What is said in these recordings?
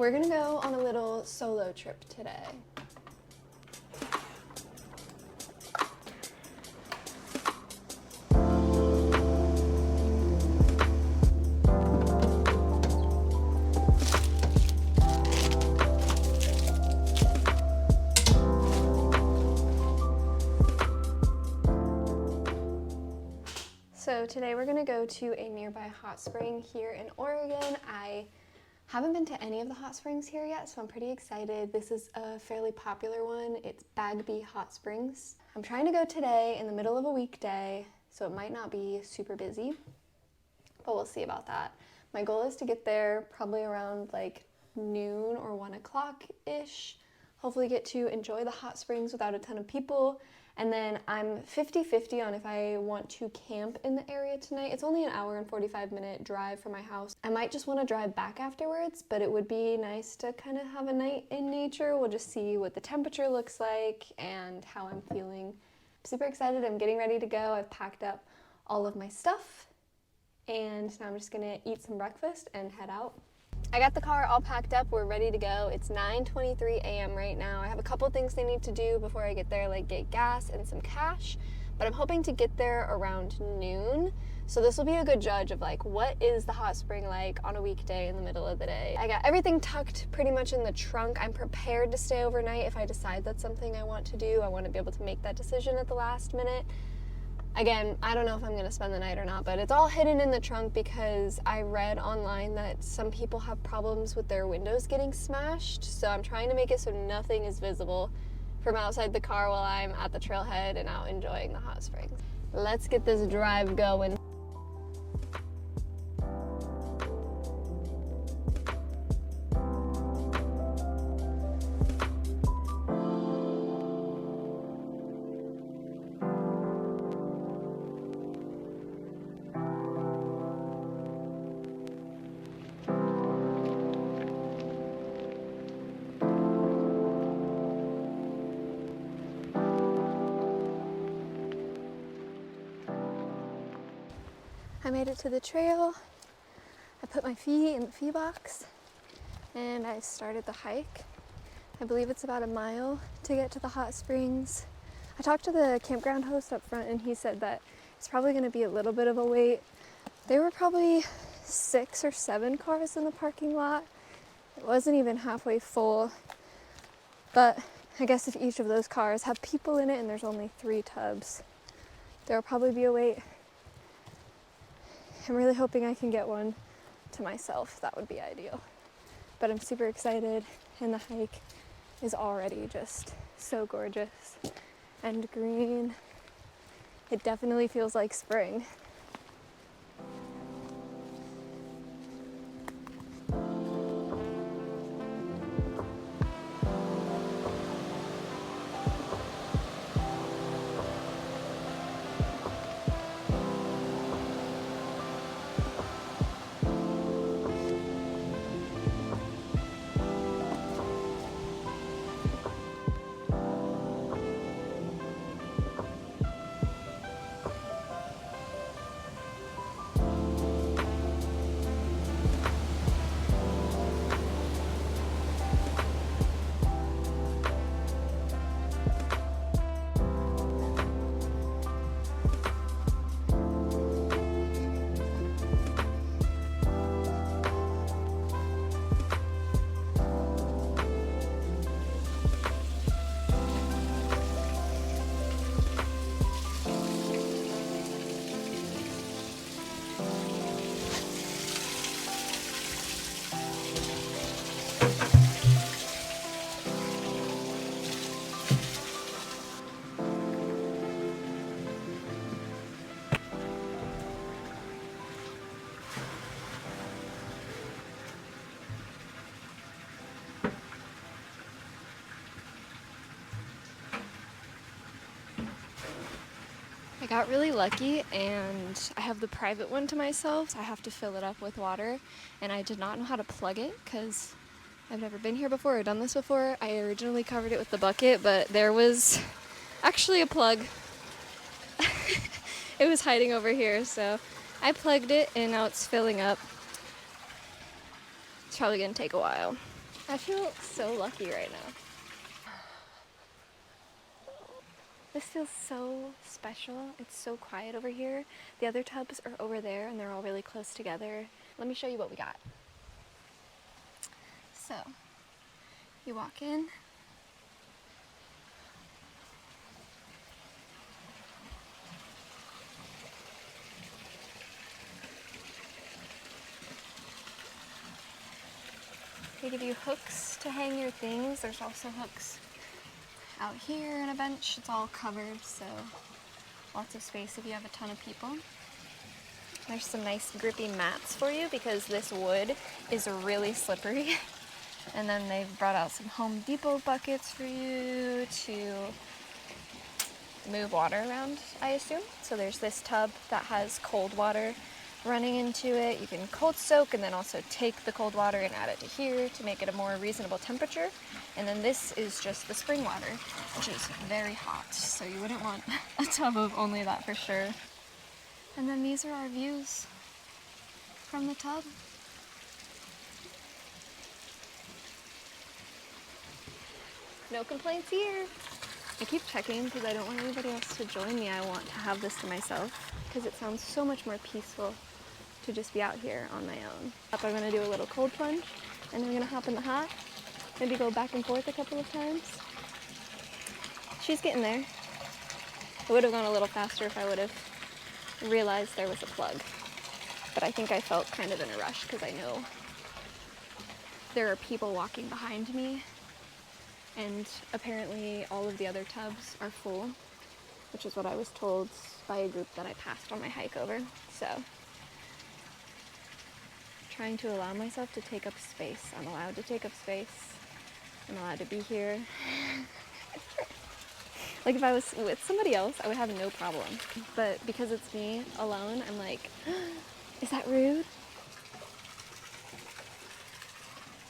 we're gonna go on a little solo trip today. So today we're gonna go to a nearby hot spring here in Oregon. I haven't been to any of the hot springs here yet, so I'm pretty excited. This is a fairly popular one. It's Bagby Hot Springs. I'm trying to go today in the middle of a weekday, so it might not be super busy, but we'll see about that. My goal is to get there probably around like noon or 1 o'clock-ish. Hopefully get to enjoy the hot springs without a ton of people. And then I'm 50-50 on if I want to camp in the area tonight. It's only an hour and 45-minute drive from my house. I might just want to drive back afterwards, but it would be nice to kind of have a night in nature. We'll just see what the temperature looks like and how I'm feeling. I'm super excited. I'm getting ready to go. I've packed up all of my stuff, and now I'm just gonna eat some breakfast and head out. I got the car all packed up, we're ready to go. It's 9:23 a.m. right now. I have a couple things I need to do before I get there, like get gas and some cash, but I'm hoping to get there around noon. So this will be a good judge of like, what is the hot spring like on a weekday in the middle of the day? I got everything tucked pretty much in the trunk. I'm prepared to stay overnight if I decide that's something I want to do. I want to be able to make that decision at the last minute. Again, I don't know if I'm going to spend the night or not, but it's all hidden in the trunk because I read online that some people have problems with their windows getting smashed. So I'm trying to make it so nothing is visible from outside the car while I'm at the trailhead and out enjoying the hot springs. Let's get this drive going. I made it to the trail. I put my feet in the fee box and I started the hike. I believe it's about a mile to get to the hot springs. I talked to the campground host up front and he said that it's probably going to be a little bit of a wait. There were probably 6 or 7 cars in the parking lot. It wasn't even halfway full, but I guess if each of those cars have people in it and there's only 3 tubs, there'll probably be a wait. I'm really hoping I can get one to myself. That would be ideal. But I'm super excited, and the hike is already just so gorgeous and green. It definitely feels like spring. I got really lucky and I have the private one to myself, so I have to fill it up with water, and I did not know how to plug it because I've never been here before or done this before. I originally covered it with the bucket, but there was actually a plug. It was hiding over here, so I plugged it and now it's filling up. It's probably gonna take a while. I feel so lucky right now. This feels so special. It's so quiet over here. The other tubs are over there and they're all really close together. Let me show you what we got. So, you walk in. They give you hooks to hang your things. There's also hooks out here and a bench. It's all covered, so lots of space if you have a ton of people. There's some nice grippy mats for you because this wood is really slippery. And then they've brought out some Home Depot buckets for you to move water around, I assume. So there's this tub that has cold water running into it. You can cold soak and then also take the cold water and add it to here to make it a more reasonable temperature. And then this is just the spring water, which is very hot, so you wouldn't want a tub of only that for sure. And then these are our views from the tub. No complaints here. I keep checking because I don't want anybody else to join me. I want to have this to myself because it sounds so much more peaceful to just be out here on my own. I'm gonna do a little cold plunge and then I'm gonna hop in the hot, maybe go back and forth a couple of times. She's getting there. I would have gone a little faster if I would have realized there was a plug, but I think I felt kind of in a rush because I know there are people walking behind me and apparently all of the other tubs are full, which is what I was told by a group that I passed on my hike over. So, trying to allow myself to take up space. I'm allowed to take up space. I'm allowed to be here. Like if I was with somebody else, I would have no problem. But because it's me alone, I'm like, is that rude?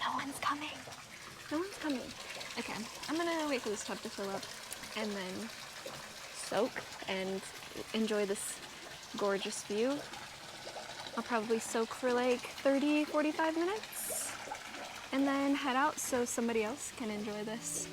No one's coming. No one's coming. Okay, I'm gonna wait for this tub to fill up and then soak and enjoy this gorgeous view. I'll probably soak for like 30, 45 minutes and then head out so somebody else can enjoy this.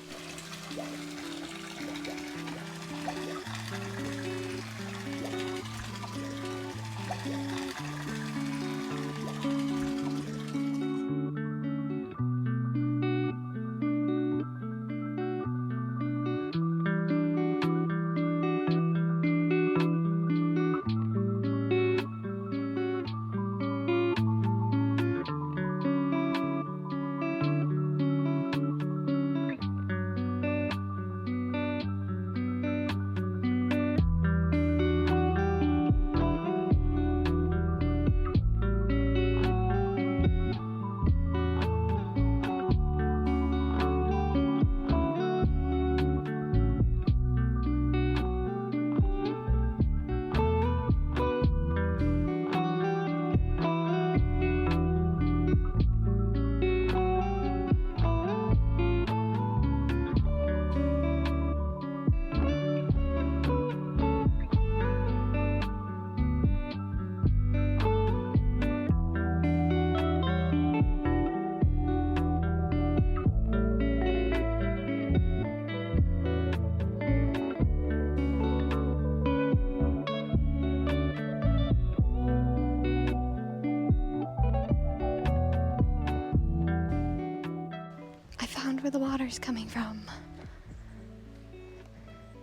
Where the water's coming from.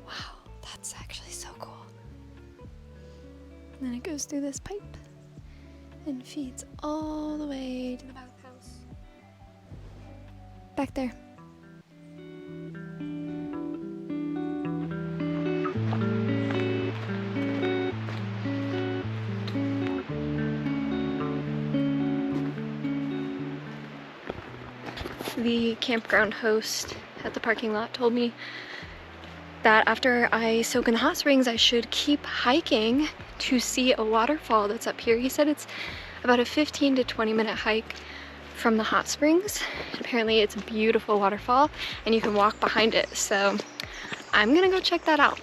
Wow, that's actually so cool. And then it goes through this pipe and feeds all the way to the bathhouse. Back there. The campground host at the parking lot told me that after I soak in the hot springs, I should keep hiking to see a waterfall that's up here. He said it's about a 15 to 20 minute hike from the hot springs. Apparently it's a beautiful waterfall and you can walk behind it. So I'm gonna go check that out.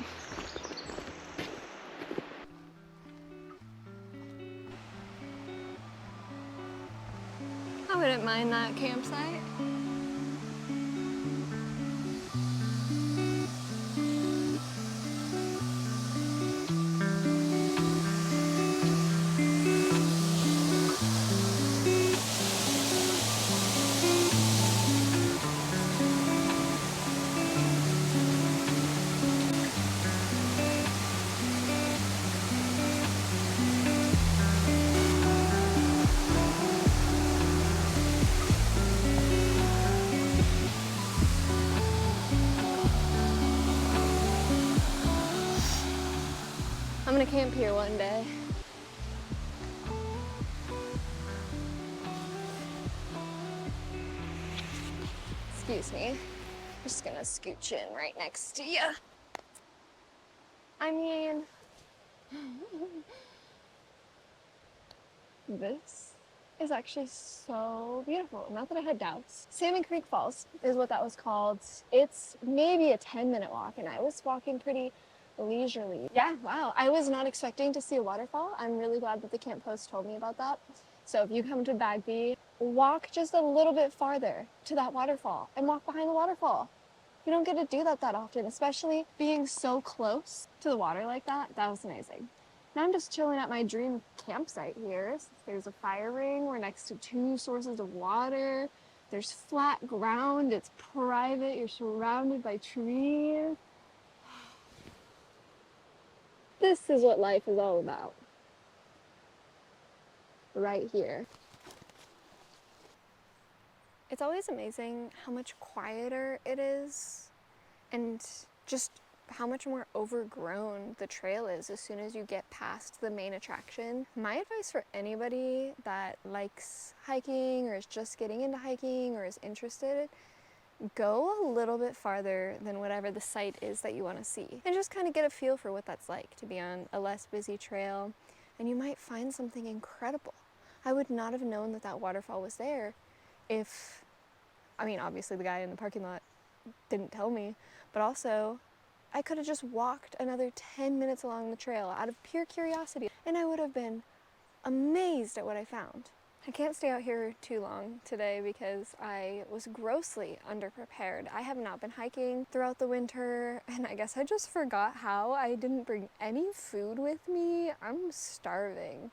I wouldn't mind that campsite. I'm gonna camp here one day. Excuse me. I'm just gonna scooch in right next to you. I mean, this is actually so beautiful. Not that I had doubts. Salmon Creek Falls is what that was called. It's maybe a 10-minute walk, and I was walking pretty leisurely. Yeah, wow. I was not expecting to see a waterfall. I'm really glad that the camp host told me about that. So if you come to Bagby, walk just a little bit farther to that waterfall and walk behind the waterfall. You don't get to do that often, especially being so close to the water like that. That was amazing. Now I'm just chilling at my dream campsite here. There's a fire ring. We're next to 2 sources of water. There's flat ground. It's private. You're surrounded by trees. This is what life is all about. Right here. It's always amazing how much quieter it is and just how much more overgrown the trail is as soon as you get past the main attraction. My advice for anybody that likes hiking or is just getting into hiking or is interested, go a little bit farther than whatever the site is that you want to see and just kind of get a feel for what that's like to be on a less busy trail, and you might find something incredible. I would not have known that that waterfall was there if, I mean, obviously the guy in the parking lot didn't tell me, but also I could have just walked another 10 minutes along the trail out of pure curiosity, and I would have been amazed at what I found. I can't stay out here too long today because I was grossly underprepared. I have not been hiking throughout the winter, and I guess I just forgot how I didn't bring any food with me. I'm starving.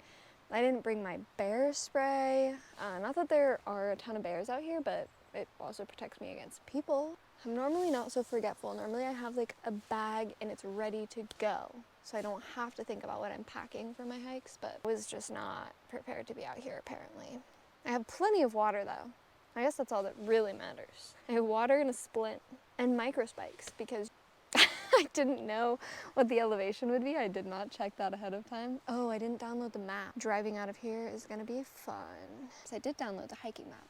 I didn't bring my bear spray. Not that there are a ton of bears out here, but it also protects me against people. I'm normally not so forgetful. Normally I have like a bag and it's ready to go, so I don't have to think about what I'm packing for my hikes, but I was just not prepared to be out here apparently. I have plenty of water though. I guess that's all that really matters. I have water and a splint and micro spikes because I didn't know what the elevation would be. I did not check that ahead of time. Oh, I didn't download the map. Driving out of here is gonna be fun. So I did download the hiking map,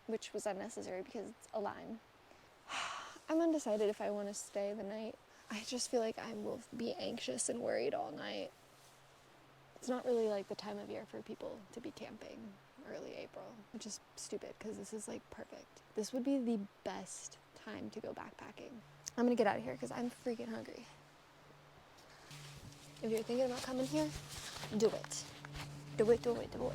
which was unnecessary because it's a line. I'm undecided if I want to stay the night. I just feel like I will be anxious and worried all night. It's not really like the time of year for people to be camping early April, which is stupid because this is like perfect. This would be the best time to go backpacking. I'm gonna get out of here because I'm freaking hungry. If you're thinking about coming here, do it. Do it, do it, do it.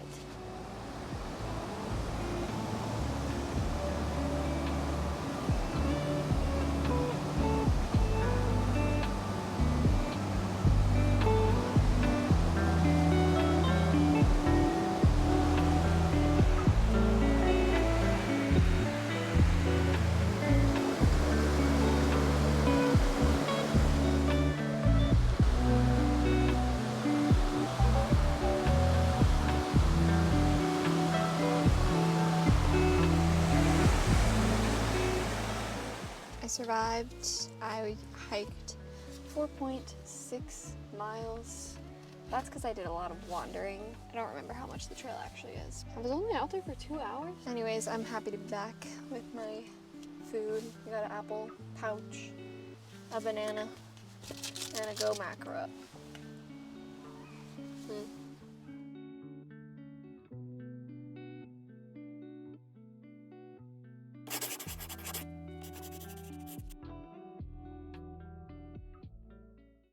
Survived. I hiked 4.6 miles. That's because I did a lot of wandering. I don't remember how much the trail actually is. I was only out there for 2 hours. Anyways, I'm happy to be back with my food. I got an apple pouch, a banana, and a Go macro.